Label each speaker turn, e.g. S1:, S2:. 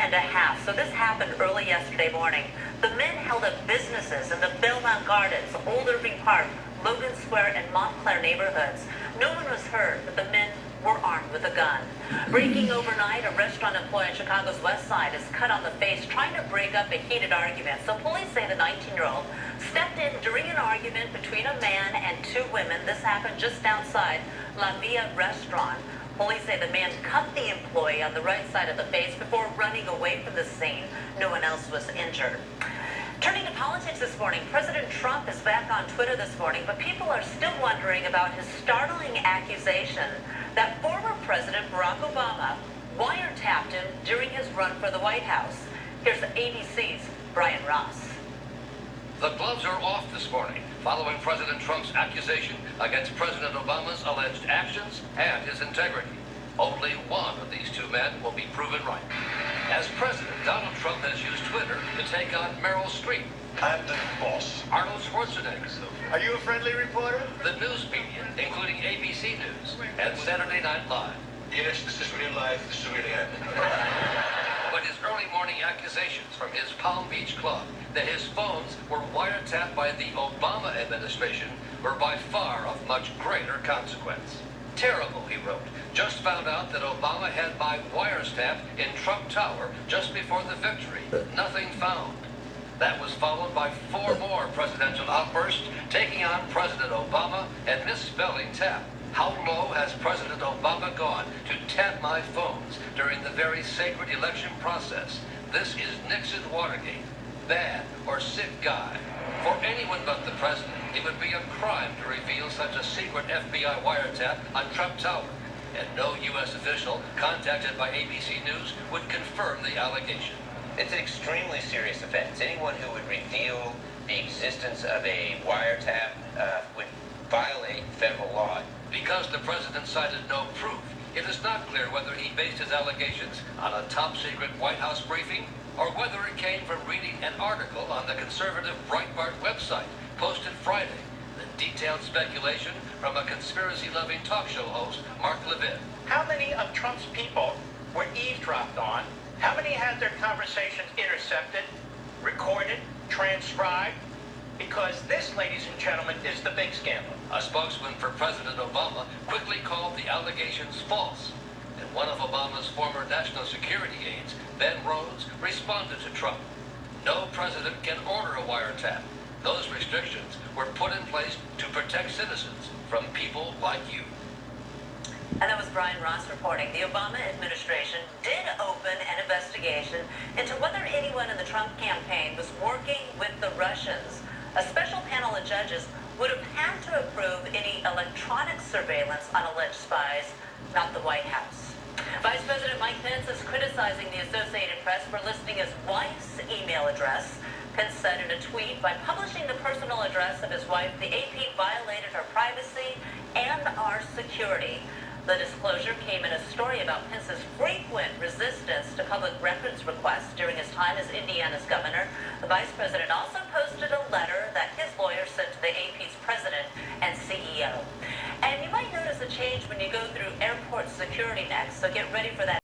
S1: and a half. So this happened early yesterday morning. The men held up businesses in the Belmont Gardens, Old Irving Park, Logan Square, and Montclair neighborhoods. No one was hurt, but the men were armed with a gun. Breaking overnight, a restaurant employee on Chicago's West Side is cut on the face trying to break up a heated argument. So police say the 19-year-old stepped in during an argument between a man and two women. This happened just outside La Via restaurant. Police say the man cut the employee on the right side of the face before running away from the scene. No one else was injured. Turning to politics this morning, President Trump is back on Twitter this morning, but people are still wondering about his startling accusation that former President Barack Obama wiretapped him during his run for the White House. Here's ABC's Brian Ross.
S2: The gloves are off this morning following President Trump's accusation against President Obama's alleged actions and his integrity. Only one of these two men will be proven right. As president, Donald Trump has used Twitter to take on Meryl Streep.
S3: I'm the boss.
S2: Arnold Schwarzenegger.
S3: Are you a friendly reporter?
S2: The news media, including ABC News and Saturday Night Live.
S3: Yes, this is real life. This is really happening.
S2: But his early morning accusations from his Palm Beach club that his phones were wiretapped by the Obama administration were by far of much greater consequence. Terrible, he wrote. Just found out that Obama had my wires tapped in Trump Tower just before the victory. Nothing found. That was followed by 4 more presidential outbursts taking on President Obama and misspelling tap. How low has President Obama gone to tap my phones during the very sacred election process? This is Nixon Watergate. Bad or sick guy. For anyone but the president, it would be a crime to reveal such a secret FBI wiretap on Trump Tower. And no U.S. official contacted by ABC News would confirm the allegation.
S4: It's an extremely serious offense. Anyone who would reveal the existence of a wiretap would violate federal law.
S2: Because the president cited no proof, it is not clear whether he based his allegations on a top-secret White House briefing or whether it came from reading an article on the conservative Breitbart website posted Friday. The detailed speculation from a conspiracy-loving talk show host, Mark Levin.
S5: How many of Trump's people were eavesdropped on? How many had their conversations intercepted, recorded, transcribed? Because this, ladies and gentlemen, is the big scandal.
S2: A spokesman for President Obama quickly called the allegations false. And one of Obama's former national security aides, Ben Rhodes, responded to Trump. No president can order a wiretap. Those restrictions were put in place to protect citizens from people like you.
S1: And that was Brian Ross reporting. The Obama administration did open an investigation into whether anyone in the Trump campaign was working with the Russians. A special panel of judges would have had to approve any electronic surveillance on alleged spies, not the White House. Vice President Mike Pence is criticizing the Associated Press for listing his wife's email address. Pence said in a tweet, by publishing the personal address of his wife, the AP violated her privacy and our security. The disclosure came in a story about Pence's frequent resistance to public records requests during his time as Indiana's governor. The vice president also posted a letter that his lawyer sent to the AP's president and CEO. And you might notice a change when you go through airport security next, so get ready for that.